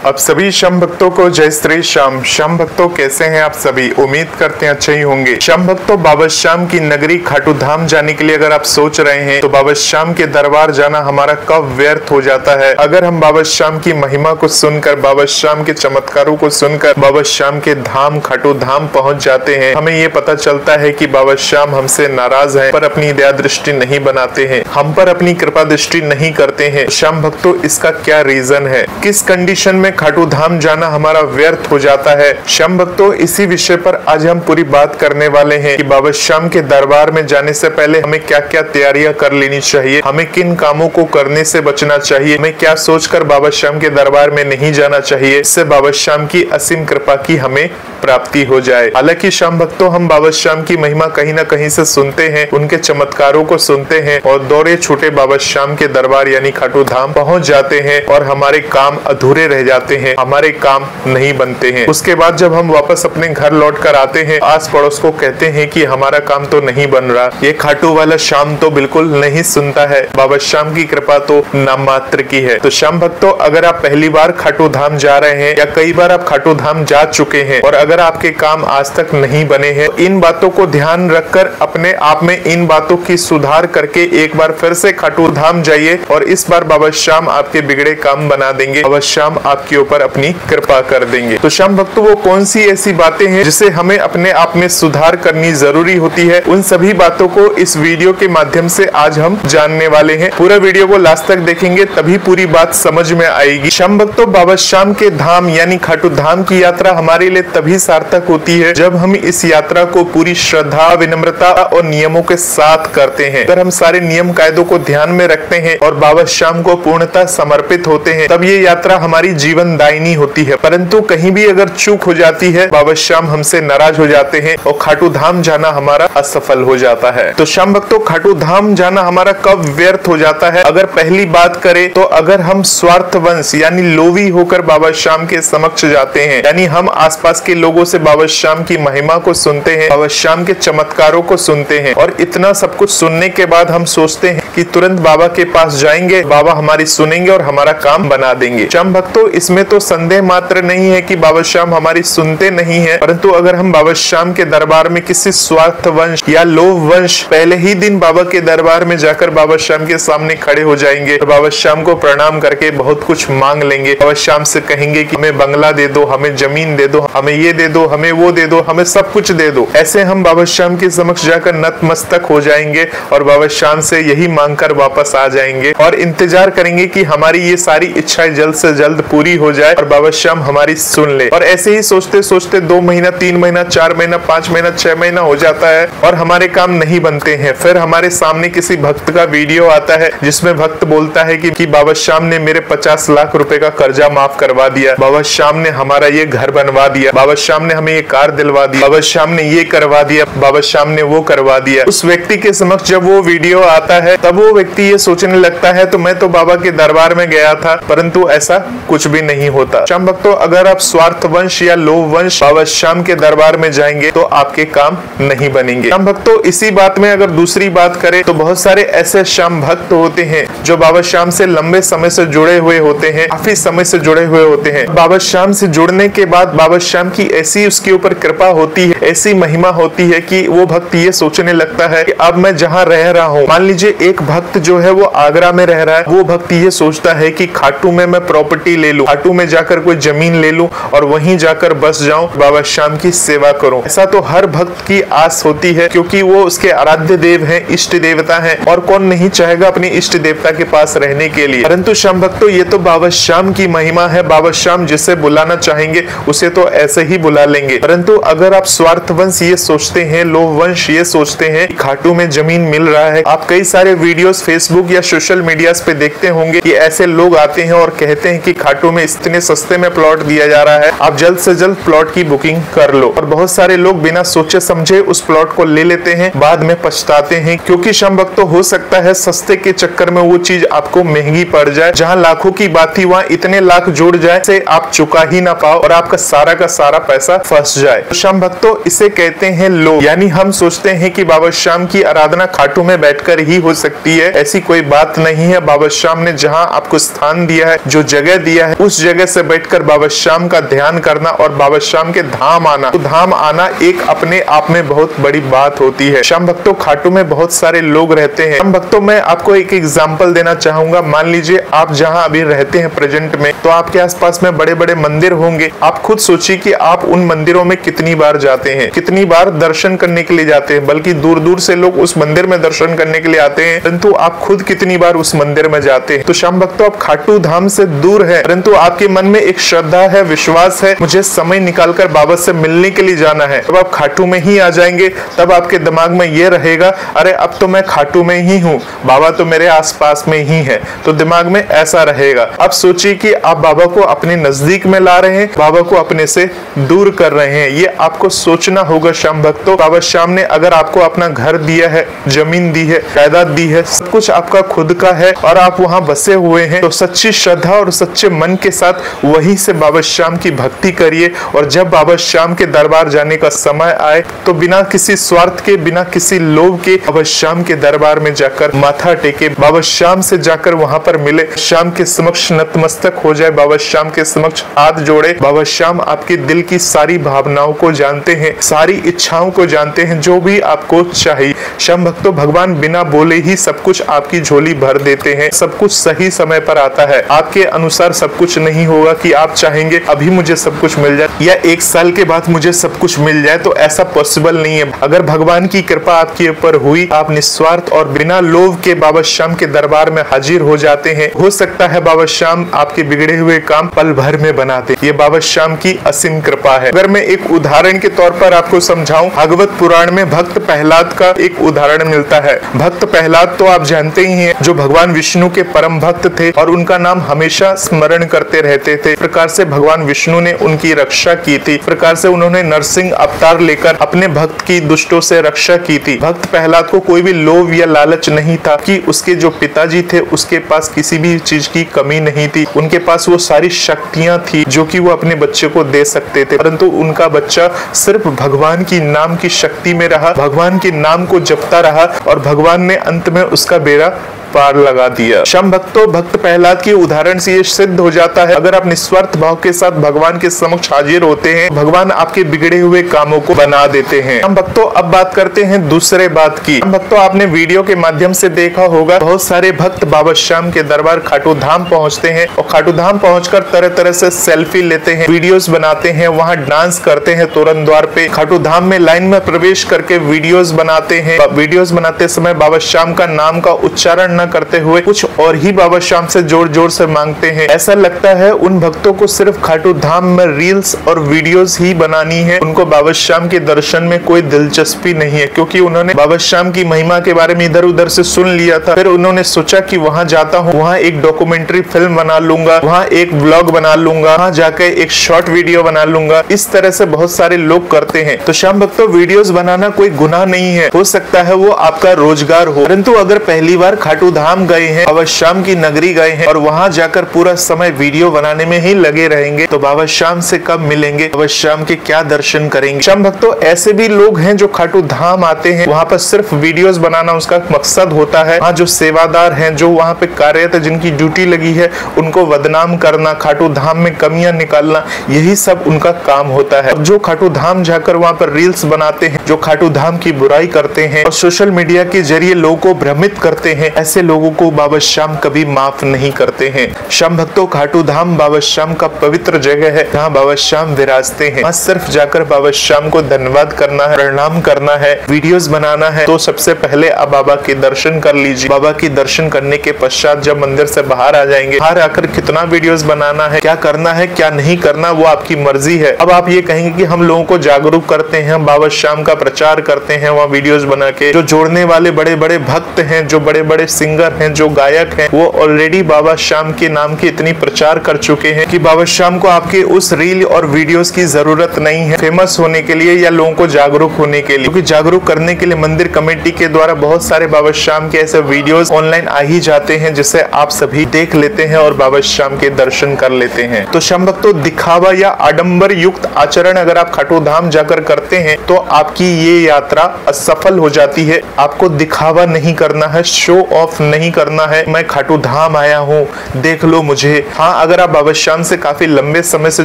अब सभी श्याम भक्तों को जय श्री श्याम। श्याम भक्तों कैसे हैं आप सभी? उम्मीद करते हैं अच्छे ही होंगे। श्याम भक्तों, बाबा श्याम की नगरी खाटू धाम जाने के लिए अगर आप सोच रहे हैं तो बाबा श्याम के दरबार जाना हमारा कब व्यर्थ हो जाता है। अगर हम बाबा श्याम की महिमा को सुनकर, बाबा श्याम के चमत्कारों को सुनकर बाबा श्याम के धाम खाटू धाम पहुंच जाते हैं, हमें ये पता चलता है कि बाबा श्याम हमसे नाराज हैं, पर अपनी दया दृष्टि नहीं बनाते हैं, हम पर अपनी कृपा दृष्टि नहीं करते हैं। श्याम भक्तों, इसका क्या रीजन है? किस कंडीशन में खाटू धाम जाना हमारा व्यर्थ हो जाता है? श्याम भक्तों, इसी विषय पर आज हम पूरी बात करने वाले हैं कि बाबा श्याम के दरबार में जाने से पहले हमें क्या क्या तैयारियां कर लेनी चाहिए, हमें किन कामों को करने से बचना चाहिए, हमें क्या सोचकर बाबा श्याम के दरबार में नहीं जाना चाहिए, इससे बाबा श्याम की असीम कृपा की हमें प्राप्ति हो जाए। हालांकि श्याम भक्तों, हम बाबा श्याम की महिमा कहीं ना कहीं से सुनते हैं, उनके चमत्कारों को सुनते हैं और दौरे छूटे बाबा श्याम के दरबार यानी खाटू धाम पहुंच जाते हैं और हमारे काम अधूरे रह जाते हैं, हमारे काम नहीं बनते हैं। उसके बाद जब हम वापस अपने घर लौट कर आते हैं, आस पड़ोस को कहते हैं कि हमारा काम तो नहीं बन रहा, ये खाटू वाला श्याम तो बिल्कुल नहीं सुनता है, बाबा श्याम की कृपा तो नाम मात्र की है। तो श्याम भक्तों, अगर आप पहली बार खाटू धाम जा रहे हैं या कई बार आप खाटू धाम जा चुके हैं और अगर आपके काम आज तक नहीं बने हैं, तो इन बातों को ध्यान रखकर अपने आप में इन बातों की सुधार करके एक बार फिर से खाटू धाम जाइए और इस बार बाबा श्याम आपके बिगड़े काम बना देंगे, बाबा श्याम आपके ऊपर अपनी कृपा कर देंगे। तो श्याम भक्तों, वो कौन सी ऐसी बातें हैं जिसे हमें अपने आप में सुधार करनी जरूरी होती है, उन सभी बातों को इस वीडियो के माध्यम से आज हम जानने वाले हैं। पूरा वीडियो को लास्ट तक देखेंगे तभी पूरी बात समझ में आएगी। श्याम भक्तों, बाबा श्याम के धाम यानी खाटू धाम की यात्रा हमारे लिए तभी सार्थक होती है जब हम इस यात्रा को पूरी श्रद्धा, विनम्रता और नियमों के साथ करते हैं। अगर हम सारे नियम कायदों को ध्यान में रखते हैं और बाबा श्याम को पूर्णतः समर्पित होते हैं, तब ये यात्रा हमारी जीवन दायिनी होती है। परंतु कहीं भी अगर चूक हो जाती है, बाबा श्याम हमसे नाराज हो जाते हैं और खाटू धाम जाना हमारा असफल हो जाता है। तो श्याम भक्तों, खाटू धाम जाना हमारा कब व्यर्थ हो जाता है? अगर पहली बात करें तो अगर हम स्वार्थवंश यानी लोभी होकर बाबा श्याम के समक्ष जाते हैं, यानी हम आसपास के लोगों से बाबा श्याम की महिमा को सुनते हैं, बाबा श्याम के चमत्कारों को सुनते हैं और इतना सब कुछ सुनने के बाद हम सोचते हैं कि तुरंत बाबा के पास जाएंगे, बाबा हमारी सुनेंगे और हमारा काम बना देंगे। श्याम भक्तों, इसमें तो संदेह मात्र नहीं है कि बाबा श्याम हमारी सुनते नहीं है, परंतु अगर हम बाबा श्याम के दरबार में किसी स्वार्थवंश या लोभवंश पहले ही दिन बाबा के दरबार में जाकर बाबा श्याम के सामने खड़े हो जाएंगे तो बाबा श्याम को प्रणाम करके बहुत कुछ मांग लेंगे। बाबा श्याम से कहेंगे कि हमें बंगला दे दो, हमें जमीन दे दो, हमें ये दे दो, हमें वो दे दो, हमें सब कुछ दे दो। ऐसे हम बाबा श्याम के समक्ष जाकर नतमस्तक हो जाएंगे और बाबा श्याम से यही मांगकर वापस आ जाएंगे और इंतजार करेंगे कि हमारी ये सारी इच्छाएं जल्द से जल्द पूरी हो जाए और बाबा श्याम हमारी सुन ले। और ऐसे ही सोचते सोचते 2 महीना, 3 महीना, 4 महीना, 5 महीना, 6 महीना हो जाता है और हमारे काम नहीं बनते हैं। फिर हमारे सामने किसी भक्त का वीडियो आता है जिसमें भक्त बोलता है कि बाबा श्याम ने मेरे 50 लाख रुपए का कर्जा माफ करवा दिया, बाबा श्याम ने हमारा ये घर बनवा दिया, बाबा श्याम ने हमें ये कार दिलवा दी, बाबा श्याम ने ये करवा दिया, बाबा श्याम ने वो करवा दिया। उस व्यक्ति के समक्ष जब वो वीडियो आता है तब वो व्यक्ति ये सोचने लगता है तो मैं तो बाबा के दरबार में गया था, परंतु ऐसा कुछ भी नहीं होता। श्याम भक्तों, अगर आप स्वार्थवंश या लोभवंश बाबा श्याम के दरबार में जाएंगे तो आपके काम नहीं बनेंगे। श्याम भक्तों, इसी बात में अगर दूसरी बात करें तो बहुत सारे ऐसे श्याम भक्त होते हैं जो बाबा श्याम से लंबे समय से जुड़े हुए होते हैं, काफी समय से जुड़े हुए होते हैं। बाबा श्याम से जुड़ने के बाद बाबा श्याम की ऐसी उसके ऊपर कृपा होती है, ऐसी महिमा होती है कि वो भक्त ये सोचने लगता है कि अब मैं जहाँ रह रहा हूँ, मान लीजिए एक भक्त जो है वो आगरा में रह रहा है, वो भक्त ये सोचता है कि खाटू में मैं प्रॉपर्टी ले लूं, खाटू में जाकर कोई जमीन ले लूं और वहीं जाकर बस जाऊं, बाबा श्याम की सेवा करूं। ऐसा तो हर भक्त की आस होती है क्योंकि वो उसके आराध्य देव हैं, इष्ट देवता हैं और कौन नहीं चाहेगा अपनी इष्ट देवता के पास रहने के लिए। परंतु श्याम भक्तों, ये तो बाबा श्याम की महिमा है, बाबा श्याम जिसे बुलाना चाहेंगे उसे तो ऐसे ही बुला लेंगे। परंतु अगर आप स्वार्थवंश ये सोचते हैं, लोभवंश ये सोचते हैं खाटू में जमीन मिल रहा है, आप कई सारे वीडियोस फेसबुक या सोशल मीडिया पे देखते होंगे कि ऐसे लोग आते हैं और कहते हैं कि खाटू में इतने सस्ते में प्लॉट दिया जा रहा है, आप जल्द से जल्द प्लॉट की बुकिंग कर लो। और बहुत सारे लोग बिना सोचे समझे उस प्लॉट को ले लेते हैं, बाद में पछताते हैं क्योंकि श्याम भक्तों, हो सकता है सस्ते के चक्कर में वो चीज आपको महंगी पड़ जाए, जहाँ लाखों की बात थी वहाँ इतने लाख जुड़ जाए से आप चुका ही ना पाओ और आपका सारा का सारा पैसा फंस जाए। तो श्याम भक्तों, इसे कहते हैं लोभ। यानी हम सोचते हैं कि बाबा श्याम की आराधना खाटू में बैठकर ही हो सकती है, ऐसी कोई बात नहीं है। बाबा श्याम ने जहाँ आपको स्थान दिया है, जो जगह दिया है, उस जगह से बैठकर बाबा श्याम का ध्यान करना और बाबा श्याम के धाम आना, तो धाम आना एक अपने आप में बहुत बड़ी बात होती है। श्याम भक्तों, खाटू में बहुत सारे लोग रहते हैं। श्याम भक्तों, मैं आपको एक एग्जाम्पल देना चाहूंगा। मान लीजिए आप जहाँ अभी रहते हैं प्रेजेंट में, तो आपके आसपास में बड़े बड़े मंदिर होंगे। आप खुद सोचिए कि आप उन मंदिरों में कितनी बार जाते हैं, कितनी बार दर्शन करने के लिए जाते हैं। बल्कि दूर दूर से लोग उस मंदिर में दर्शन करने के लिए आते हैं, परंतु आप खुद कितनी बार उस मंदिर में जाते हैं। तो श्याम भक्तों, आप खाटू धाम से दूर है, परंतु आपके मन में एक श्रद्धा है, विश्वास है, मुझे समय निकालकर बाबा से मिलने के लिए जाना है। जब आप खाटू में ही आ जाएंगे, तब आपके दिमाग में ये रहेगा, अरे अब तो मैं खाटू में ही हूँ, बाबा तो मेरे आसपास में ही है। तो दिमाग में ऐसा रहेगा। अब सोचिए कि आप बाबा को अपने नजदीक में ला रहे हैं, बाबा को अपने से दूर कर रहे हैं। ये आपको सोचना होगा श्याम भक्तों। बाबा श्याम ने अगर आपको अपना घर दिया है, जमीन दी है, जायदाद दी है, सब कुछ आपका खुद का है और आप वहाँ बसे हुए हैं, तो सच्ची श्रद्धा और सच्चे मन के साथ वहीं से बाबा श्याम की भक्ति करिए। और जब बाबा श्याम के दरबार जाने का समय आए, तो बिना किसी स्वार्थ के, बिना किसी लोभ के बाबा श्याम के दरबार में जाकर माथा टेके, बाबा श्याम से जाकर वहां पर मिले, श्याम के समक्ष नतमस्तक हो जाए, बाबा श्याम के समक्ष हाथ जोड़े। बाबा श्याम आपके दिल की सारी भावनाओं को जानते हैं, सारी इच्छाओं को जानते हैं, जो भी आपको चाहिए। श्याम भक्तों, भगवान बिना बोले ही सब कुछ आपकी झोली भर देते हैं। सब कुछ सही समय पर आता है। आपके अनुसार सब कुछ नहीं होगा कि आप चाहेंगे अभी मुझे सब कुछ मिल जाए या 1 साल के बाद मुझे सब कुछ मिल जाए, तो ऐसा पॉसिबल नहीं है। अगर भगवान की कृपा आपके ऊपर हुई, आप निस्वार्थ और बिना लोभ के बाबा श्याम के दरबार में हाजिर हो जाते हैं, हो सकता है बाबा श्याम आपके बिगड़े हुए काम पल भर में बना दे। ये बाबा श्याम की असीम कृपा है। अगर मैं एक उदाहरण के तौर पर आपको समझाऊं, भागवत पुराण में भक्त प्रहलाद का एक उदाहरण मिलता है। भक्त प्रहलाद तो आप जानते ही हैं, जो भगवान विष्णु के परम भक्त थे और उनका नाम हमेशा स्मरण करते रहते थे। प्रकार से भगवान विष्णु ने उनकी रक्षा की थी, प्रकार से उन्होंने नरसिंह अवतार लेकर अपने भक्त की दुष्टों से रक्षा की थी। भक्त प्रहलाद को कोई भी लोभ या लालच नहीं था कि उसके जो पिताजी थे उसके पास किसी भी चीज की कमी नहीं थी। उनके पास वो सारी शक्तियां थी जो कि वो अपने बच्चे को दे सकते थे, परंतु उनका बच्चा सिर्फ भगवान की नाम की शक्ति में रहा, भगवान के नाम को जपता रहा और भगवान ने अंत में उसका बेड़ा पार लगा दिया। श्याम भक्तों, भक्त प्रहलाद के उदाहरण से ये सिद्ध हो जाता है, अगर आप निस्वार्थ भाव के साथ भगवान के समक्ष हाजिर होते हैं, भगवान आपके बिगड़े हुए कामों को बना देते हैं। श्याम भक्तों, अब बात करते हैं दूसरे बात की। श्याम भक्तों, आपने वीडियो के माध्यम से देखा होगा, बहुत सारे भक्त बाबा श्याम के दरबार खाटू धाम पहुंचते हैं और खाटू धाम पहुंचकर तरह तरह से सेल्फी लेते हैं, वीडियोस बनाते हैं, वहां डांस करते हैं तोरण द्वार पे। खाटू धाम में लाइन में प्रवेश करके वीडियोस बनाते हैं। वीडियोस बनाते समय बाबा श्याम का नाम का उच्चारण करते हुए कुछ और ही बाबा श्याम से जोर जोर से मांगते हैं। ऐसा लगता है उन भक्तों को सिर्फ खाटू धाम में रील्स और वीडियोस ही बनानी है, उनको बाबा श्याम के दर्शन में कोई दिलचस्पी नहीं है, क्योंकि उन्होंने बाबा श्याम की महिमा के बारे में इधर उधर से सुन लिया था। फिर उन्होंने सोचा कि वहां जाता हूँ, वहां एक डॉक्यूमेंट्री फिल्म बना लूंगा, वहां एक ब्लॉग बना लूंगा, वहां जाकर एक शॉर्ट वीडियो बना लूंगा। इस तरह से बहुत सारे लोग करते हैं। तो श्याम भक्तों, वीडियोस बनाना कोई गुनाह नहीं है, हो सकता है वो आपका रोजगार हो, परंतु अगर पहली बार खाटू धाम गए हैं, बाबा श्याम की नगरी गए हैं और वहां जाकर पूरा समय वीडियो बनाने में ही लगे रहेंगे, तो बाबा श्याम से कब मिलेंगे, बाबा श्याम के क्या दर्शन करेंगे। श्याम भक्तों, ऐसे भी लोग हैं जो खाटू धाम आते हैं, वहां पर सिर्फ वीडियोस बनाना उसका मकसद होता है। वहाँ जो सेवादार हैं, जो वहाँ पे कार्यरत, जिनकी ड्यूटी लगी है, उनको बदनाम करना, खाटू धाम में कमियां निकालना, यही सब उनका काम होता है। जो खाटू धाम जाकर वहाँ पर रील्स बनाते हैं, जो खाटू धाम की बुराई करते हैं और सोशल मीडिया के जरिए लोगों को भ्रमित करते हैं, ऐसे लोगों को बाबा श्याम कभी माफ नहीं करते हैं। श्याम भक्तों, खाटू धाम बाबा श्याम का पवित्र जगह है, जहाँ बाबा श्याम विराजते हैं। सिर्फ जाकर बाबा श्याम को धन्यवाद करना है, प्रणाम करना है, वीडियोस बनाना है, तो सबसे पहले आप बाबा के दर्शन कर लीजिए। बाबा के दर्शन करने के पश्चात जब मंदिर से बाहर आ जाएंगे, बाहर आकर कितना वीडियोस बनाना है, क्या करना है, क्या नहीं करना, वो आपकी मर्जी है। अब आप ये कहेंगे कि हम लोगों को जागरूक करते हैं, हम बाबा श्याम का प्रचार करते हैं, वहाँ वीडियोस बना के। जो जोड़ने वाले बड़े बड़े भक्त हैं, जो बड़े बड़े सिंगर हैं, जो गायक हैं, वो ऑलरेडी बाबा श्याम के नाम की इतनी प्रचार कर चुके हैं कि बाबा श्याम को आपके उस रील और वीडियोस की जरूरत नहीं है फेमस होने के लिए या लोगों को जागरूक होने के लिए, क्योंकि जागरूक करने के लिए मंदिर कमेटी के द्वारा बहुत सारे बाबा श्याम के ऐसे वीडियोस ऑनलाइन आ ही जाते हैं जिसे आप सभी देख लेते हैं और बाबा श्याम के दर्शन कर लेते हैं। तो श्याम भक्तों, दिखावा या आडंबर युक्त आचरण अगर आप खाटू धाम जाकर करते हैं तो आपकी ये यात्रा असफल हो जाती है। आपको दिखावा नहीं करना है, शो ऑफ नहीं करना है, मैं खाटू धाम आया हूँ देख लो मुझे। हाँ, अगर आप बाबा श्याम से काफी लंबे समय से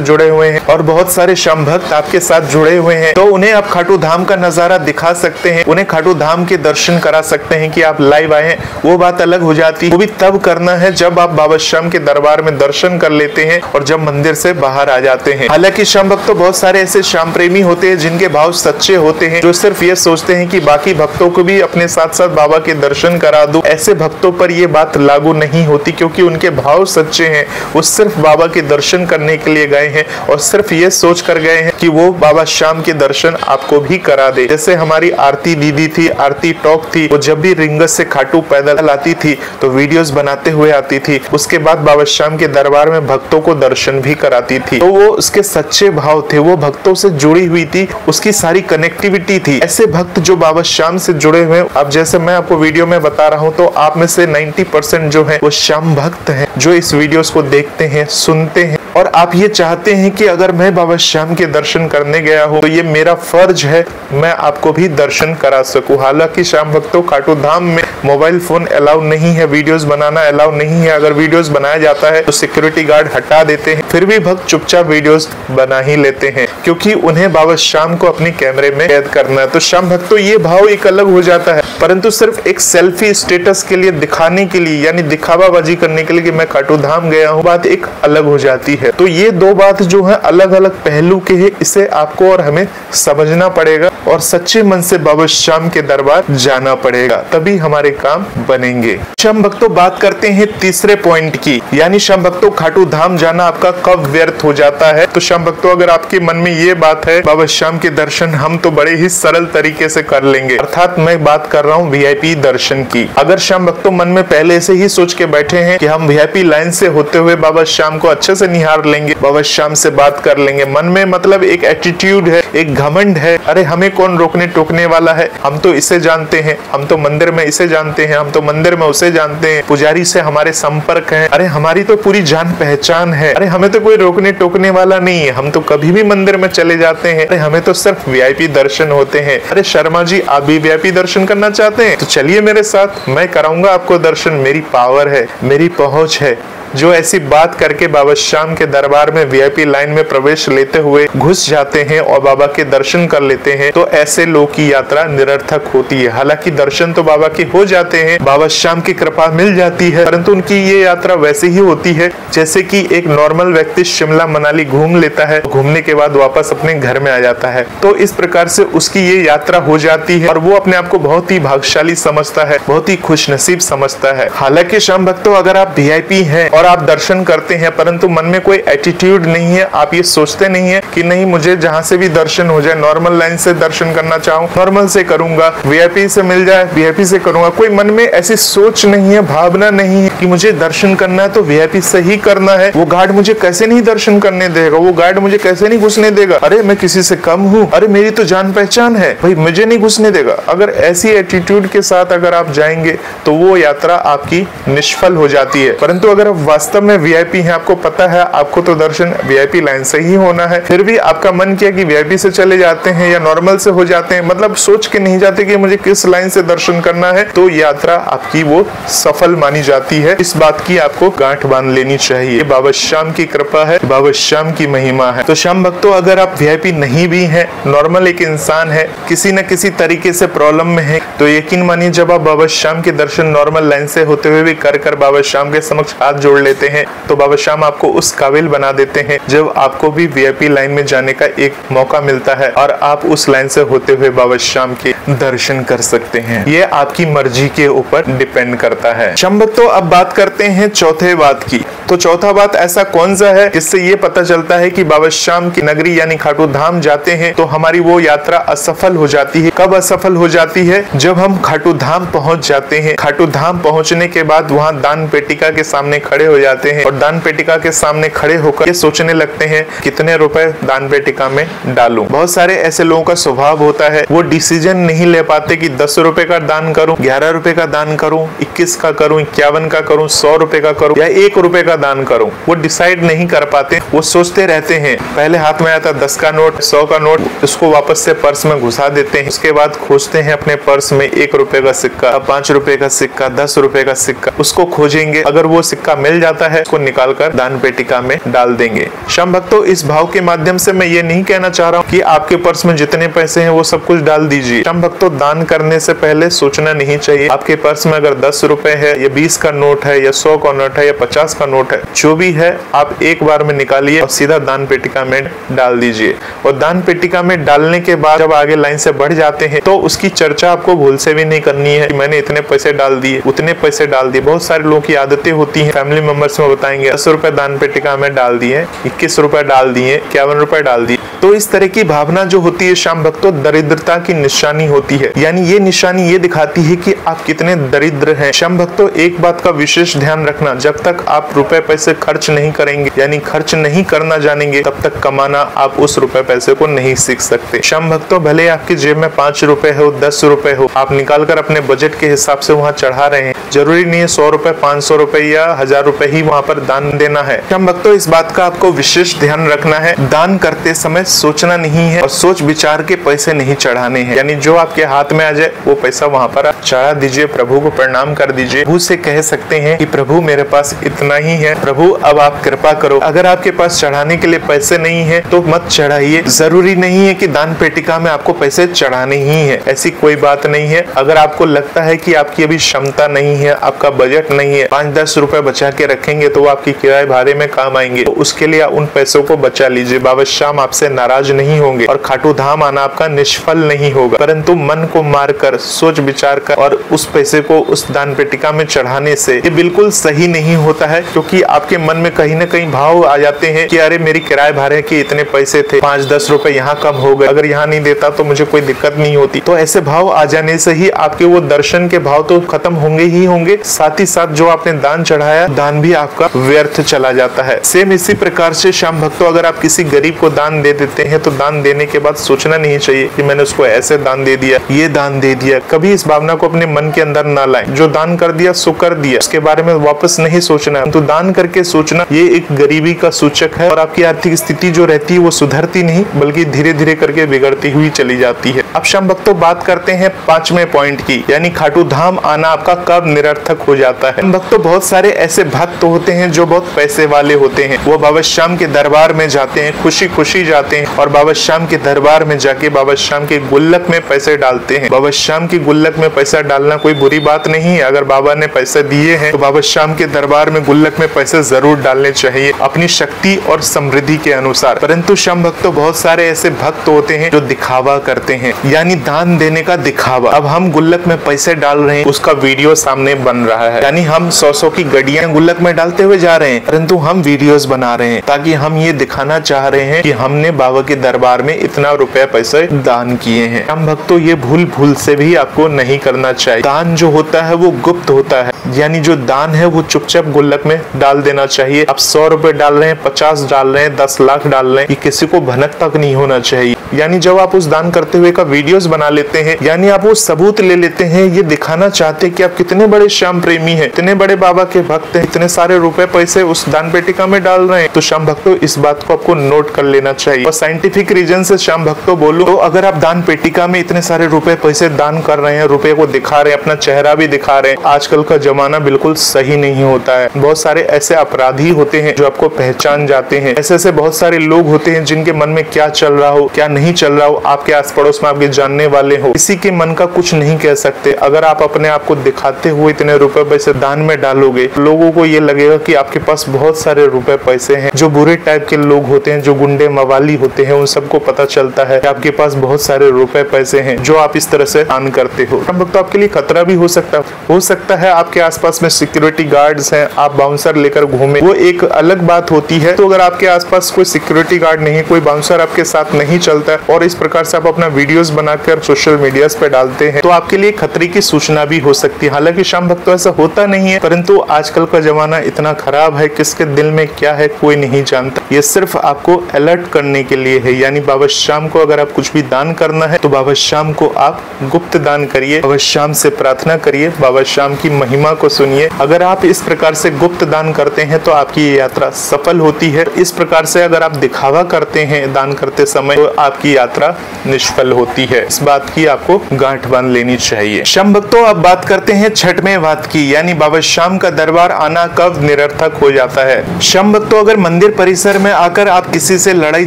जुड़े हुए हैं और बहुत सारे श्याम भक्त आपके साथ जुड़े हुए हैं तो उन्हें आप खाटू धाम का नजारा दिखा सकते हैं, उन्हें खाटू धाम के दर्शन करा सकते हैं कि आप लाइव आए हैं। वो बात अलग हो जाती है, वो भी तब करना है जब आप बाबा श्याम के दरबार में दर्शन कर लेते हैं और जब मंदिर से बाहर आ जाते हैं। हालांकि श्याम भक्त तो बहुत सारे ऐसे श्याम प्रेमी होते हैं जिनके भाव सच्चे होते हैं, जो सिर्फ ये सोचते हैं कि बाकी भक्तों को भी अपने साथ साथ बाबा के दर्शन करा दूं। ऐसे भक्तों पर ये बात लागू नहीं होती क्योंकि उनके भाव सच्चे हैं। वो सिर्फ बाबा के दर्शन करने के लिए गए हैं और सिर्फ ये सोच कर गए हैं कि वो बाबा श्याम के दर्शन आपको भी करा दे। जैसे हमारी आरती दीदी थी, आरती टॉक थी, वो जब भी रिंगत से खाटू पैदल आती थी तो वीडियोस बनाते हुए आती थी। उसके बाद बाबा श्याम के दरबार में भक्तों को दर्शन भी कराती थी। तो वो उसके सच्चे भाव थे, वो भक्तों से जुड़ी हुई थी, उसकी सारी कनेक्टिविटी थी। ऐसे भक्त जो बाबा श्याम से जुड़े हुए, अब जैसे मैं आपको वीडियो में बता रहा हूँ तो आप में से 90% जो है वो श्याम भक्त हैं, जो इस वीडियोस को देखते हैं, सुनते हैं और आप ये चाहते हैं कि अगर मैं बाबा श्याम के दर्शन करने गया हूँ तो ये मेरा फर्ज है मैं आपको भी दर्शन करा सकूं। हालांकि श्याम भक्तों, खाटू धाम में मोबाइल फोन अलाउ नहीं है, वीडियोस बनाना अलाउ नहीं है। अगर वीडियोस बनाया जाता है तो सिक्योरिटी गार्ड हटा देते हैं, फिर भी भक्त चुपचाप वीडियोस बना ही लेते हैं क्योंकि उन्हें बाबा श्याम को अपने कैमरे में कैद करना है। तो श्याम भक्तों, ये भाव एक अलग हो जाता है, परंतु सिर्फ एक सेल्फी स्टेटस के लिए, दिखाने के लिए, यानी दिखावाबाजी करने के लिए कि मैं खाटू धाम गया हूँ, बात एक अलग हो जाती है। तो ये दो बात जो है अलग अलग पहलू के हैं, इसे आपको और हमें समझना पड़ेगा और सच्चे मन से बाबा श्याम के दरबार जाना पड़ेगा, तभी हमारे काम बनेंगे। श्याम भक्तों, बात करते हैं तीसरे पॉइंट की, यानी श्याम भक्तों, खाटू धाम जाना आपका कब व्यर्थ हो जाता है। तो श्याम भक्तों, अगर आपके मन में ये बात है बाबा श्याम के दर्शन हम तो बड़े ही सरल तरीके से कर लेंगे, अर्थात मैं बात कर रहा हूँ VIP दर्शन की। अगर श्याम भक्तों मन में पहले से ही सोच के बैठे हैं कि हम VIP लाइन से होते हुए बाबा श्याम को अच्छे से निहार लेंगे, बाबा श्याम से बात कर लेंगे, मन में मतलब एक एटीट्यूड है, एक घमंड है, अरे हमें कौन रोकने टोकने वाला है, हम तो इसे जानते हैं, हम तो मंदिर में इसे जानते हैं, हम तो मंदिर में उसे जानते हैं, पुजारी से हमारे संपर्क है, अरे हमारी तो पूरी जान पहचान है, अरे हमें तो कोई रोकने टोकने वाला नहीं है, हम तो कभी भी मंदिर में चले जाते हैं, अरे हमें तो सिर्फ VIP दर्शन होते हैं। अरे शर्मा जी, आप भी VIP दर्शन करना चाहते हैं तो चलिए मेरे साथ, मैं कराऊंगा आपको दर्शन, मेरी पावर है, मेरी पहुंच है। जो ऐसी बात करके बाबा श्याम के दरबार में VIP लाइन में प्रवेश लेते हुए घुस जाते हैं और बाबा के दर्शन कर लेते हैं, तो ऐसे लोग की यात्रा निरर्थक होती है। हालांकि दर्शन तो बाबा के हो जाते हैं, बाबा श्याम की कृपा मिल जाती है, परंतु उनकी ये यात्रा वैसे ही होती है जैसे कि एक नॉर्मल व्यक्ति शिमला मनाली घूम लेता है, घूमने के बाद वापस अपने घर में आ जाता है। तो इस प्रकार से उसकी ये यात्रा हो जाती है और वो अपने आप को बहुत ही भाग्यशाली समझता है, बहुत ही खुशनसीब समझता है। हालांकि श्याम भक्तों, अगर आप VIP हैं और आप दर्शन करते हैं परंतु मन में कोई एटीट्यूड नहीं है, आप ये सोचते नहीं है कि नहीं मुझे जहां से भी दर्शन हो जाए, नॉर्मल लाइन से दर्शन करना चाहूँ नॉर्मल से करूंगा, VIP से मिल जाए VIP से करूंगा, कोई मन में ऐसी सोच नहीं है, भावना नहीं है कि मुझे दर्शन करना है तो VIP से ही करना है, वो गार्ड मुझे कैसे नहीं दर्शन करने देगा, वो गार्ड मुझे कैसे नहीं घुसने देगा, अरे मैं किसी से कम हूँ, अरे मेरी तो जान पहचान है, भाई मुझे नहीं घुसने देगा। अगर ऐसी एटीट्यूड के साथ अगर आप जाएंगे तो वो यात्रा आपकी निष्फल हो जाती है। परंतु अगर आप वास्तव में VIP हैं, आपको पता है आपको तो दर्शन VIP लाइन से ही होना है, फिर भी आपका मन किया कि VIP से चले जाते हैं या नॉर्मल से हो जाते हैं, मतलब सोच के नहीं जाते कि मुझे किस लाइन से दर्शन करना है, तो यात्रा आपकी वो सफल मानी जाती है। इस बात की आपको गांठ बांध लेनी चाहिए। बाबा श्याम की कृपा है, बाबा श्याम की महिमा है। तो श्याम भक्तों, अगर आप VIP नहीं भी हैं, नॉर्मल एक इंसान है, किसी न किसी तरीके से प्रॉब्लम में है, तो यकीन मानिए जब आप बाबा श्याम के दर्शन नॉर्मल लाइन से होते हुए भी कर बाबा श्याम के समक्ष हाथ जोड़ लेते हैं तो बाबा श्याम आपको उस काबिल बना देते हैं जब आपको भी VIP लाइन में जाने का एक मौका मिलता है और आप उस लाइन से होते हुए बाबा श्याम के दर्शन कर सकते हैं। ये आपकी मर्जी के ऊपर डिपेंड करता है। श्याम भक्तों, अब बात करते हैं चौथे बात की। तो चौथा बात ऐसा कौन सा है जिससे ये पता चलता है कि बाबा श्याम की नगरी यानी खाटू धाम जाते हैं तो हमारी वो यात्रा असफल हो जाती है। कब असफल हो जाती है? जब हम खाटू धाम पहुंच जाते हैं। खाटू धाम पहुंचने के बाद वहां दान पेटिका के सामने खड़े हो जाते हैं और दान पेटिका के सामने खड़े होकर ये सोचने लगते हैं कितने रुपए दान पेटिका में डालूं। बहुत सारे ऐसे लोगों का स्वभाव होता है, वो डिसीजन नहीं ले पाते कि 10 रुपए का दान करूं, 11 रुपए का दान करूं, 21 का करूं, 51 का करूं, 100 रुपए का करूं या 1 रुपए का दान करूं। वो डिसाइड नहीं कर पाते, वो सोचते रहते हैं। पहले हाथ में आता 10 का नोट, 100 का नोट, उसको वापस से पर्स में घुसा देते हैं। उसके बाद खोजते हैं अपने पर्स में 1 रुपए का सिक्का, 5 रुपए का सिक्का, 10 रुपए का सिक्का, उसको खोजेंगे। अगर वो सिक्का मिल जाता है उसको निकालकर दान पेटिका में डाल देंगे। श्याम भक्तों, इस भाव के माध्यम से मैं ये नहीं कहना चाह रहा हूँ कि आपके पर्स में जितने पैसे हैं वो सब कुछ डाल दीजिए। श्याम भक्तों, दान करने से पहले सोचना नहीं चाहिए आपके पर्स में अगर 10 रुपए है या 20 का नोट है या 100 का नोट है या 50 का नोट है, जो भी है आप एक बार में निकालिए और सीधा दान पेटिका में डाल दीजिए। और दान पेटिका में डालने के बाद जब आगे लाइन से बढ़ जाते हैं तो उसकी चर्चा आपको भूल से भी नहीं करनी है कि मैंने इतने पैसे डाल दिए, उतने पैसे डाल दिए। बहुत सारे लोगों की आदतें होती हैं, फैमिली मेंबर्स में बताएंगे 10 रुपए दान पेटिका में डाल दिए, 21 रुपए डाल दिए, 51 रुपए डाल दिए। तो इस तरह की भावना जो होती है श्याम भक्तों, दरिद्रता की निशानी होती है। यानी ये निशानी ये दिखाती है कि आप कितने दरिद्र हैं। श्याम भक्तों, एक बात का विशेष ध्यान रखना, जब तक आप रुपए पैसे खर्च नहीं करेंगे यानी खर्च नहीं करना जानेंगे तब तक कमाना आप उस रुपए पैसे को नहीं सीख सकते। श्याम भक्तों, भले आपकी जेब में 5 रुपए हो, 10 रुपए हो, आप निकाल कर अपने बजट के हिसाब से वहाँ चढ़ा रहे हैं। जरूरी नहीं है 100 रुपए, 500 रुपए या 1000 रुपए ही वहाँ पर दान देना है। श्याम भक्तों, इस बात का आपको विशेष ध्यान रखना है, दान करते समय सोचना नहीं है और सोच विचार के पैसे नहीं चढ़ाने हैं। यानी जो आपके हाथ में आ जाए वो पैसा वहाँ पर चढ़ा दीजिए, प्रभु को प्रणाम कर दीजिए। प्रभु से कह सकते हैं कि प्रभु मेरे पास इतना ही है, प्रभु अब आप कृपा करो। अगर आपके पास चढ़ाने के लिए पैसे नहीं है तो मत चढ़ाइए। जरूरी नहीं है कि दान पेटिका में आपको पैसे चढ़ाने ही है, ऐसी कोई बात नहीं है। अगर आपको लगता है कि आपकी अभी क्षमता नहीं है, आपका बजट नहीं है, 5-10 रुपए बचा के रखेंगे तो वो आपकी किराए भाड़े में काम आएंगे, तो उसके लिए उन पैसों को बचा लीजिए। बाबा श्याम आपसे नाराज नहीं होंगे और खाटू धाम आना आपका निष्फल नहीं होगा। परंतु मन को मारकर, सोच विचार कर और उस पैसे को उस दान पेटिका में चढ़ाने से ये बिल्कुल सही नहीं होता है, क्योंकि आपके मन में कहीं ना कहीं भाव आ जाते हैं कि अरे मेरी किराए भाड़े के इतने पैसे थे, 5-10 रुपए यहाँ कम हो गए, अगर यहाँ नहीं देता तो मुझे कोई दिक्कत नहीं होती। तो ऐसे भाव आ जाने से ही आपके वो दर्शन के भाव तो खत्म होंगे ही होंगे, साथ ही साथ जो आपने दान चढ़ाया दान भी आपका व्यर्थ चला जाता है। सेम इसी प्रकार से श्याम भक्तों, अगर आप किसी गरीब को दान दे देते हैं तो दान देने के बाद सोचना नहीं चाहिए कि मैंने उसको ऐसे दान दे दिया, ये दान दे दिया। कभी इस भावना को अपने मन के अंदर ना लाएं। जो दान कर दिया सो कर दिया, उसके बारे में वापस नहीं सोचना, तो दान करके सोचना ये एक गरीबी का सूचक है और आपकी आर्थिक स्थिति जो रहती है वो सुधरती नहीं बल्कि धीरे धीरे करके बिगड़ती हुई चली जाती है। अब श्याम भक्तों, बात करते हैं 5वें पॉइंट की, यानी खाटू धाम आना आपका कब निरर्थक हो जाता है। भक्तों, बहुत सारे ऐसे भक्त होते हैं जो बहुत पैसे वाले होते हैं, वो बाबा श्याम के दरबार में जाते हैं, खुशी खुशी जाते हैं और बाबा श्याम के दरबार में जाके बाबा श्याम के गुल्लक में पैसे डालते हैं। बाबा श्याम की गुल्लक में पैसा डालना कोई बुरी बात नहीं है। अगर बाबा ने पैसे दिए हैं तो बाबा श्याम के दरबार में गुल्लक में पैसे जरूर डालने चाहिए अपनी शक्ति और समृद्धि के अनुसार। परंतु श्याम भक्तों, बहुत सारे ऐसे भक्त होते हैं जो दिखावा करते हैं, यानी दान देने का दिखावा। अब हम गुल्लक में पैसे डाल रहे हैं, उसका वीडियो सामने बन रहा है, यानी हम 100 की गड्डियां गुल्लक में डालते हुए जा रहे हैं, परंतु हम वीडियोस बना रहे हैं ताकि हम ये दिखाना चाह रहे हैं कि हमने बाबा के दरबार में इतना रुपया पैसे दान किए हैं। हम भक्तों, ये भूल से भी आपको नहीं करना चाहिए। दान जो होता है वो गुप्त होता है, यानी जो दान है वो चुपचाप गुल्लक में डाल देना चाहिए। आप 100 रुपए डाल रहे हैं, 50 डाल रहे हैं, 10 लाख डाल रहे हैं, ये किसी को भनक तक नहीं होना चाहिए। यानी जब आप उस दान करते हुए का वीडियोस बना लेते हैं, यानी आप वो सबूत ले लेते हैं, ये दिखाना चाहते हैं कि आप कितने बड़े श्याम प्रेमी हैं, इतने बड़े बाबा के भक्त हैं, इतने सारे रुपए पैसे उस दान पेटिका में डाल रहे हैं। तो श्याम भक्तों, इस बात को आपको नोट कर लेना चाहिए। और साइंटिफिक रीजन से श्याम भक्तों बोलूं तो अगर आप दान पेटिका में इतने सारे रुपए पैसे दान कर रहे हैं, रुपए को दिखा रहे हैं, अपना चेहरा भी दिखा रहे हैं, आजकल का जमाना बिल्कुल सही नहीं होता है। बहुत सारे ऐसे अपराधी होते हैं जो आपको पहचान जाते हैं। ऐसे बहुत सारे लोग होते हैं जिनके मन में क्या चल रहा हो, क्या नहीं चल रहा हो, आपके आस पड़ोस में आपके जानने वाले हो, किसी के मन का कुछ नहीं कह सकते। अगर आप अपने आप को दिखाते हुए इतने रुपए पैसे दान में डालोगे, लोगों को ये लगेगा कि आपके पास बहुत सारे रुपए पैसे हैं। जो बुरे टाइप के लोग होते हैं, जो गुंडे मवाली होते हैं, उन सबको पता चलता है कि आपके पास बहुत सारे रुपए पैसे हैं जो आप इस तरह से दान करते हो। तो आपके लिए खतरा भी हो सकता है आपके आसपास में सिक्योरिटी गार्ड्स हैं, आप बाउंसर लेकर घूमे, वो एक अलग बात होती है। तो अगर आपके आसपास कोई सिक्योरिटी गार्ड नहीं, कोई बाउंसर आपके साथ नहीं चलता है और इस प्रकार से आप अपना वीडियोस बनाकर सोशल मीडिया पे डालते हैं, तो आपके लिए खतरे की सूचना भी हो सकती है। हालांकि शाम भक्तों ऐसा होता नहीं है, परंतु आजकल का जमाना इतना खराब है, किसके दिल में क्या है कोई नहीं जानता। ये सिर्फ आपको अलर्ट करने के लिए है। यानी बाबा श्याम को अगर आप कुछ भी दान करना है तो बाबा श्याम को आप गुप्त दान करिए, बाबा श्याम से प्रार्थना करिए, बाबा श्याम की महिमा को सुनिए। अगर आप इस प्रकार से गुप्त दान करते हैं तो आपकी ये यात्रा सफल होती है। इस प्रकार से अगर आप दिखावा करते हैं दान करते समय तो आपकी यात्रा निष्फल होती है। इस बात की आपको गांठ बांध लेनी चाहिए। श्याम भक्तों, अब बात करते हैं छठवें बात की, यानी बाबा श्याम का दरबार आना कब निरर्थक हो जाता है। श्याम भक्तों, अगर मंदिर परिसर में आकर आप किसी से लड़ाई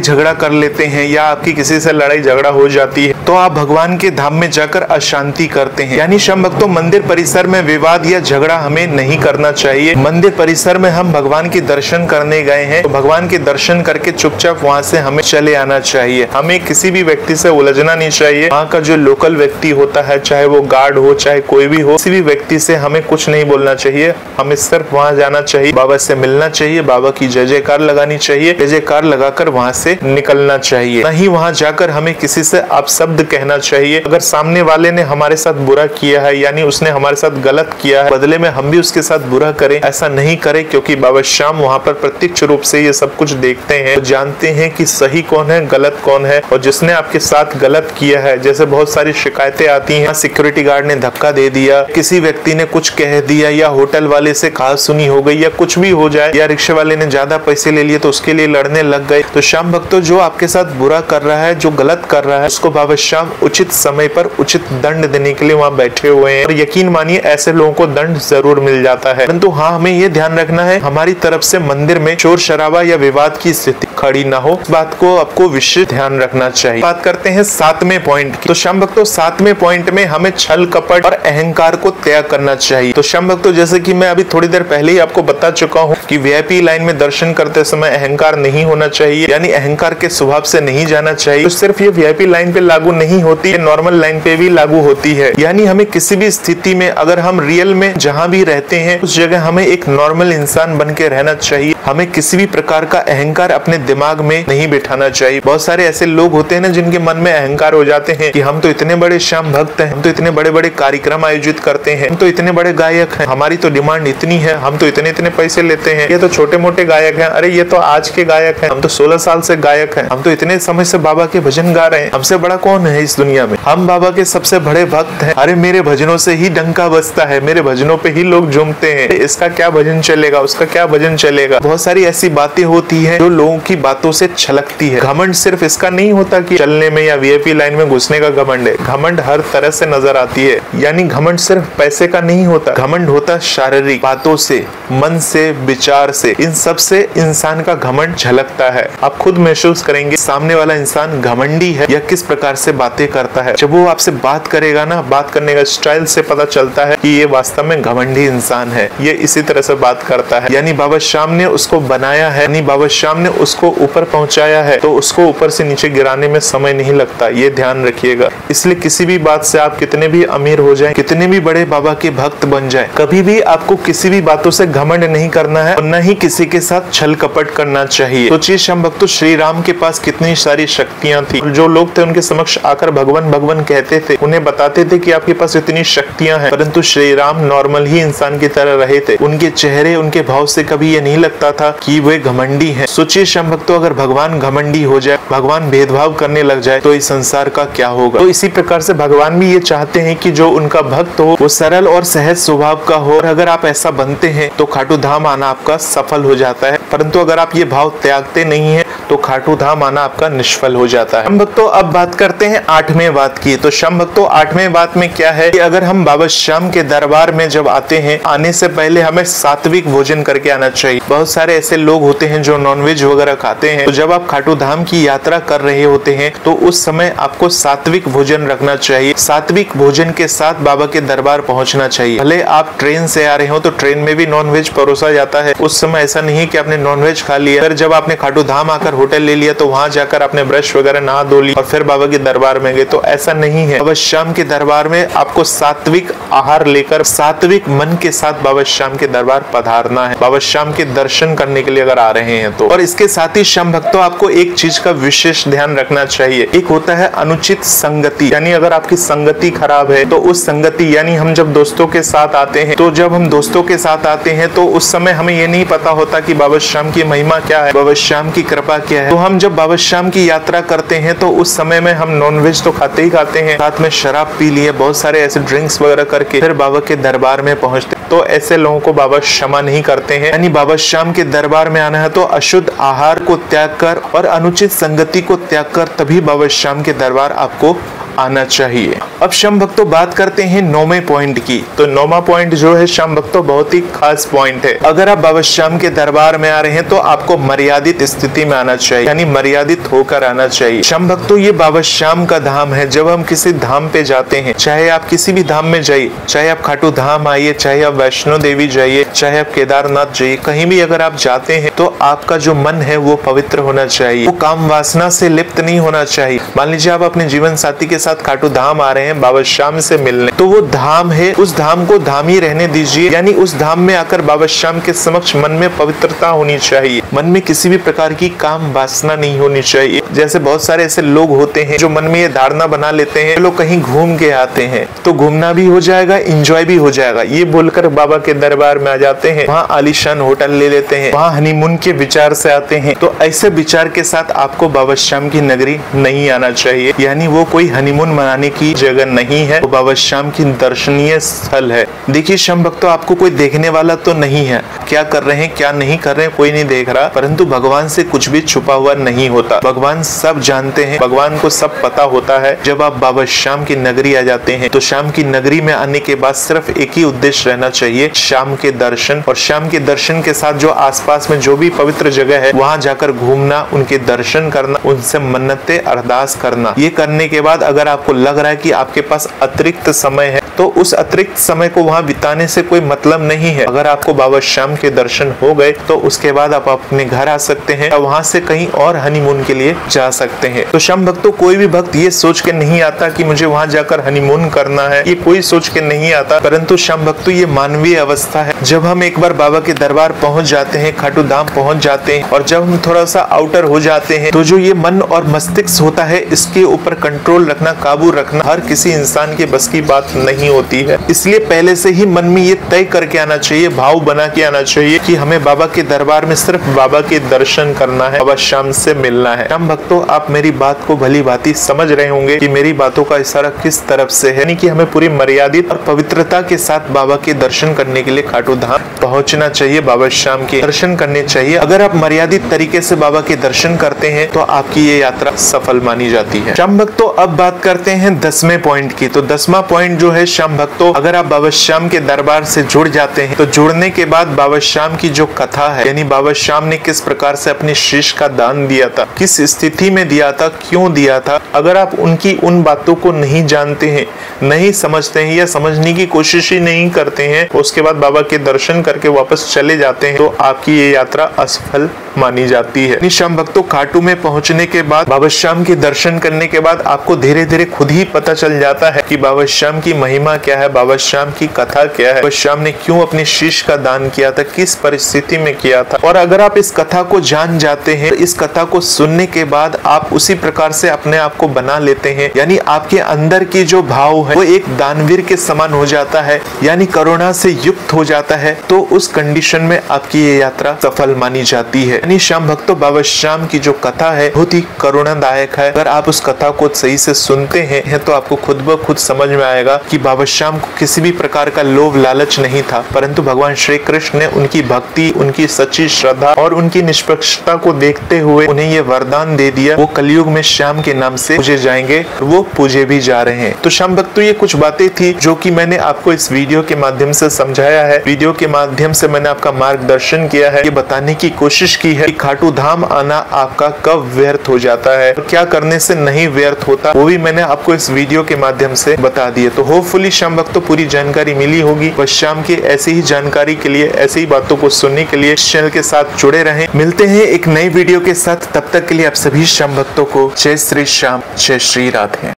झगड़ा कर लेते हैं या आपकी किसी से लड़ाई झगड़ा हो जाती है तो आप भगवान के धाम में जाकर अशांति करते हैं। यानी श्याम भक्तों, मंदिर परिसर में विवाद या झगड़ा हमें नहीं करना चाहिए। मंदिर परिसर में हम भगवान के दर्शन करने गए हैं तो भगवान के दर्शन करके चुपचाप वहाँ से हमें चले आना चाहिए। हमें किसी भी व्यक्ति से उलझना नहीं चाहिए। वहाँ का जो लोकल व्यक्ति होता है, चाहे वो गार्ड हो चाहे कोई भी हो, किसी भी व्यक्ति से हमें कुछ नहीं बोलना चाहिए। हमें सिर्फ वहाँ जाना चाहिए, बाबा से मिलना चाहिए, बाबा की जय जयकार लगानी चाहिए, जय जयकार लगाकर वहाँ से निकलना चाहिए। नहीं वहाँ जाकर हमें किसी से अपशब्द कहना चाहिए। अगर सामने वाले ने हमारे साथ बुरा किया है, यानी उसने हमारे साथ गलत किया है, बदले में हम भी उसके साथ बुरा करें, ऐसा नहीं करें, क्योंकि बाबा श्याम वहाँ पर प्रत्यक्ष रूप से ये सब कुछ देखते हैं, तो जानते हैं कि सही कौन है गलत कौन है। और जिसने आपके साथ गलत किया है, जैसे बहुत सारी शिकायतें आती हैं, सिक्योरिटी गार्ड ने धक्का दे दिया, किसी व्यक्ति ने कुछ कह दिया, या होटल वाले से कहा सुनी हो गई, या कुछ भी हो जाए, या रिक्शे वाले ने ज्यादा पैसे ले लिए तो उसके लिए लड़ने लग गए। तो श्याम भक्तों, जो आपके साथ बुरा कर रहा है, जो गलत कर रहा है, उसको बाबा श्याम उचित समय पर उचित दंड देने के लिए वहाँ बैठे हुए हैं। और यकीन मानिए ऐसे लोगों को दंड जरूर मिल जाता है। परंतु हाँ, हमें ये ध्यान रखना है हमारी तरफ से मंदिर में शोर शराबा या विवाद की स्थिति खड़ी ना हो। इस बात को आपको विशेष ध्यान रखना चाहिए। बात करते हैं 7वें पॉइंट की। तो श्याम भक्तों, 7वें पॉइंट में हमें छल कपट और अहंकार को त्याग करना चाहिए। तो श्याम भक्तों, जैसे कि मैं अभी थोड़ी देर पहले ही आपको बता चुका हूँ कि वीआईपी लाइन में दर्शन करते समय अहंकार नहीं होना चाहिए, यानी अहंकार के स्वभाव से नहीं जाना चाहिए। तो सिर्फ ये वीआईपी लाइन पे लागू नहीं होती है, नॉर्मल लाइन पे भी लागू होती है। यानी हमें किसी भी स्थिति में, अगर हम रियल में जहाँ भी रहते हैं उस जगह हमें एक नॉर्मल इंसान बन के रहना चाहिए। हमें किसी भी प्रकार का अहंकार अपने दिमाग में नहीं बिठाना चाहिए। बहुत सारे ऐसे लोग होते हैं ना जिनके मन में अहंकार हो जाते हैं कि हम तो इतने बड़े श्याम भक्त हैं, हम तो इतने बड़े बड़े कार्यक्रम आयोजित करते हैं, हम तो इतने बड़े गायक हैं, हमारी तो डिमांड इतनी है, हम तो इतने इतने पैसे लेते हैं, ये तो छोटे मोटे गायक हैं, अरे ये तो आज के गायक हैं, हम तो 16 साल से गायक हैं, हम तो इतने समय से बाबा के भजन गा रहे हैं, हमसे बड़ा कौन है इस दुनिया में, हम बाबा के सबसे बड़े भक्त हैं, अरे मेरे भजनों से ही डंका बजता है, मेरे भजनों पे ही लोग झूमते हैं, इसका क्या भजन चलेगा, उसका क्या भजन चलेगा। बहुत सारी ऐसी बातें होती है जो लोगों की बातों से छलकती है। घमंड सिर्फ इसका नहीं होता कि चलने में या वीआईपी लाइन में घुसने का घमंड है, घमंड हर तरह से नजर आती है। यानी घमंड सिर्फ पैसे का नहीं होता, घमंड होता शारीरिक बातों से, मन से, विचार से, इन सब से इंसान का घमंड झलकता है। आप खुद महसूस करेंगे सामने वाला इंसान घमंडी है या किस प्रकार से बातें करता है। जब वो आपसे बात करेगा ना, बात करने का स्टाइल से पता चलता है कि ये वास्तव में घमंडी इंसान है, ये इसी तरह से बात करता है। यानी बाबा श्याम ने उसको बनाया है, यानी बाबा श्याम ने उसको ऊपर पहुंचाया है, तो उसको ऊपर से नीचे गिराने में समय नहीं लगता, ये ध्यान रखिएगा। इसलिए किसी भी बात से आप कितने भी अमीर हो जाएं, कितने भी बड़े बाबा के भक्त बन जाएं, कभी भी आपको किसी भी बातों से घमंड नहीं करना है और न ही किसी के साथ छल कपट करना चाहिए। सोचिए श्याम भक्तों, श्री राम के पास कितनी सारी शक्तियां थी, जो लोग थे उनके समक्ष आकर भगवान भगवान कहते थे, उन्हें बताते थे कि आपके पास इतनी शक्तियां हैं, परंतु श्री राम नॉर्मल ही इंसान की तरह रहे थे। उनके चेहरे, उनके भाव से कभी ये नहीं लगता था कि वे घमंडी हैं। सोचिए श्याम भक्तों, अगर भगवान घमंडी हो जाए, भगवान भेदभाव करने लग जाए तो इस संसार का क्या होगा। तो इसी प्रकार से भगवान भी ये चाहते हैं कि जो उनका भक्त हो वो सरल और सहज स्वभाव का हो, और अगर आप ऐसा बनते हैं तो खाटू धाम आना आपका सफल हो जाता है। परंतु अगर आप ये भाव त्यागते नहीं है तो खाटू धाम आना आपका निष्फल हो जाता है। श्याम भक्तों, अब बात करते हैं 8वें बात की। तो श्याम भक्तों, 8वें बात में क्या है कि अगर हम बाबा श्याम के दरबार में जब आते हैं, आने से पहले हमें सात्विक भोजन करके आना चाहिए। बहुत सारे ऐसे लोग होते हैं जो नॉनवेज वगैरह खाते हैं, तो जब आप खाटू धाम की यात्रा कर रहे होते हैं तो उस समय आपको सात्विक भोजन रखना चाहिए। सात्विक भोजन के साथ बाबा के दरबार पहुंचना चाहिए। भले आप ट्रेन से आ रहे हो तो ट्रेन में भी नॉनवेज परोसा जाता है, उस समय ऐसा नहीं है कि आपने नॉनवेज खा लिया, फिर जब आपने खाटू धाम आकर होटल ले लिया तो वहां जाकर आपने ब्रश वगैरह नहा धो ली और फिर बाबा के दरबार में गए, तो ऐसा नहीं है। बाबा श्याम के दरबार में आपको सात्विक आहार लेकर सात्विक मन के साथ बाबा श्याम के दरबार पधारना उतारना है, बाबा श्याम के दर्शन करने के लिए अगर आ रहे हैं तो। और इसके साथ ही श्याम भक्तों आपको एक चीज का विशेष ध्यान रखना चाहिए, एक होता है अनुचित संगति, यानी अगर आपकी संगति खराब है तो उस संगति, यानी हम जब दोस्तों के साथ आते हैं तो जब हम दोस्तों के साथ आते हैं तो उस समय हमें ये नहीं पता होता कि बाबा श्याम की महिमा क्या है, बाबा श्याम की कृपा क्या है। तो हम जब बाबा श्याम की यात्रा करते हैं तो उस समय में हम नॉनवेज तो खाते ही खाते हैं, साथ में शराब पी लिए, बहुत सारे ऐसे ड्रिंक्स वगैरह करके फिर बाबा के दरबार में पहुंचते, तो ऐसे लोगों को बाबा क्षमा नहीं करते हैं। यानी बाबा श्याम के दरबार में आना है तो अशुद्ध आहार को त्याग कर और अनुचित संगति को त्याग कर तभी बाबा श्याम के दरबार आपको आना चाहिए। अब श्याम भक्तों बात करते हैं 9वें पॉइंट की। तो 9वां पॉइंट जो है श्याम भक्तों बहुत ही खास पॉइंट है। अगर आप बाबा श्याम के दरबार में आ रहे हैं तो आपको मर्यादित स्थिति में आना चाहिए, यानी मर्यादित होकर आना चाहिए। श्याम भक्तों ये बाबा श्याम का धाम है। जब हम किसी धाम पे जाते हैं, चाहे आप किसी भी धाम में जाइए, चाहे आप खाटू धाम आइए, चाहे आप वैष्णो देवी जाइए, चाहे आप केदारनाथ जाइए, कहीं भी अगर आप जाते हैं तो आपका जो मन है वो पवित्र होना चाहिए, वो काम वासना से लिप्त नहीं होना चाहिए। मान लीजिए आप अपने जीवन साथी के साथ खाटू धाम आ रहे हैं बाबा श्याम से मिलने, तो वो धाम है, उस धाम को धाम ही रहने दीजिए। यानी उस धाम में आकर बाबा श्याम के समक्ष मन में पवित्रता होनी चाहिए, मन में किसी भी प्रकार की काम वासना नहीं होनी चाहिए। जैसे बहुत सारे ऐसे लोग होते हैं जो मन में ये धारणा बना लेते हैं, लोग कहीं घूम के आते हैं तो घूमना भी हो जाएगा, एंजॉय भी हो जाएगा, ये बोलकर बाबा के दरबार में आ जाते हैं, वहाँ आलीशान होटल ले लेते हैं, वहाँ हनीमून के विचार से आते हैं। तो ऐसे विचार के साथ आपको बाबा श्याम की नगरी नहीं आना चाहिए। यानी वो कोई हनीमून मनाने की जगह नहीं है, वो बाबा श्याम की दर्शनीय स्थल है। देखिए श्याम भक्तों आपको कोई देखने वाला तो नहीं है, क्या कर रहे हैं क्या नहीं कर रहे हैं कोई नहीं देख रहा, परंतु भगवान से कुछ भी छुपा हुआ नहीं होता। भगवान सब जानते हैं, भगवान को सब पता होता है। जब आप बाबा श्याम की नगरी आ जाते हैं तो श्याम की नगरी में आने के बाद सिर्फ एक ही उद्देश्य रहना चाहिए, श्याम के दर्शन। और श्याम के दर्शन के साथ जो आसपास में जो भी पवित्र जगह है वहां जाकर घूमना, उनके दर्शन करना, उनसे मन्नतें अरदास करना। ये करने के बाद अगर आपको लग रहा है कि आपके पास अतिरिक्त समय है तो उस अतिरिक्त समय को वहां बिताने से कोई मतलब नहीं है। अगर आपको बाबा श्याम के दर्शन हो गए तो उसके बाद आप अपने घर आ सकते हैं और वहां से कहीं और हनीमून के लिए जा सकते हैं। तो श्याम भक्तों कोई भी भक्त ये सोच के नहीं आता कि मुझे वहां जाकर हनीमून करना है, ये कोई सोच के नहीं आता, परंतु श्याम भक्तों ये मानवीय अवस्था है। जब हम एक बार बाबा के दरबार पहुंच जाते हैं, खाटू धाम पहुंच जाते हैं और जब हम थोड़ा सा आउटर हो जाते हैं तो जो ये मन और मस्तिष्क होता है इसके ऊपर कंट्रोल रखना, काबू रखना हर किसी इंसान के बस की बात नहीं होती है। इसलिए पहले से ही मन में ये तय करके आना चाहिए, भाव बना के आना चाहिए कि हमें बाबा के दरबार में सिर्फ बाबा के दर्शन करना है, बाबा श्याम से मिलना है। श्याम भक्तों आप मेरी बात को भली भांति समझ रहे होंगे कि मेरी बातों का इशारा किस तरफ से है, यानी कि हमें पूरी मर्यादित और पवित्रता के साथ बाबा के दर्शन करने के लिए खाटू धाम पहुंचना चाहिए, बाबा श्याम के दर्शन करने चाहिए। अगर आप मर्यादित तरीके से बाबा के दर्शन करते हैं तो आपकी ये यात्रा सफल मानी जाती है। श्याम भक्तों अब बात करते हैं 10वें पॉइंट की। तो 10वां पॉइंट जो है श्याम भक्तों, अगर आप बाबा श्याम के दरबार से जुड़ जाते हैं तो जुड़ने के बाद बाबा श्याम की जो कथा है, यानी बाबा श्याम ने किस प्रकार से अपने शीश का दान दिया था, किस स्थिति में दिया था, क्यों दिया था, अगर आप उनकी उन बातों को नहीं जानते हैं, नहीं समझते हैं या समझने की कोशिश ही नहीं करते हैं, उसके बाद बाबा के दर्शन करके वापस चले जाते हैं तो आपकी ये यात्रा असफल मानी जाती है। श्याम भक्तों खाटू में पहुंचने के बाद, बाबा श्याम के दर्शन करने के बाद आपको धीरे धीरे खुद ही पता चल जाता है कि बाबा श्याम की महिमा क्या है, बाबा श्याम की कथा क्या है, बाबा श्याम ने क्यों अपने शीश का दान किया था, किस परिस्थिति में किया था। और अगर आप इस कथा को जान जाते हैं, इस कथा को सुनने के बाद आप उसी प्रकार से अपने आप को बना लेते हैं, यानी आपके अंदर की जो भाव है वो एक दानवीर के समान हो जाता है, यानी करुणा से युक्त हो जाता है, तो उस कंडीशन में आपकी ये यात्रा सफल मानी जाती है। यानी श्याम भक्तों बाबा श्याम की जो कथा है बहुत ही करुणादायक है। अगर आप उस कथा को सही से सुनते हैं तो आपको खुद ब खुद समझ में आएगा कि बाबा श्याम को किसी भी प्रकार का लोभ लालच नहीं था, परंतु भगवान श्री कृष्ण ने उनकी भक्ति, उनकी सच्ची श्रद्धा और उनकी निष्पक्षता को देखते हुए उन्हें ये वरदान दे दिया, वो कलयुग में श्याम के नाम से पूजे जाएंगे और वो पूजे भी जा रहे हैं। तो श्याम भक्तों ये कुछ बातें थी जो कि मैंने आपको इस वीडियो के माध्यम से समझाया है। वीडियो के माध्यम से मैंने आपका मार्गदर्शन किया है, ये बताने की कोशिश की है कि खाटू धाम आना आपका कब व्यर्थ हो जाता है और क्या करने से नहीं व्यर्थ होता, वो भी मैंने आपको इस वीडियो के माध्यम से बता दिए। तो होपफुली श्याम भक्तों पूरी जानकारी मिली होगी। बस श्याम की ऐसी ही जानकारी के लिए, ऐसी ही बातों को सुनने के लिए इस चैनल के साथ जुड़े रहें। मिलते हैं एक नई वीडियो के साथ, तब तक के लिए आप सभी श्याम भक्तों को जय श्री श्याम, जय श्री राधे।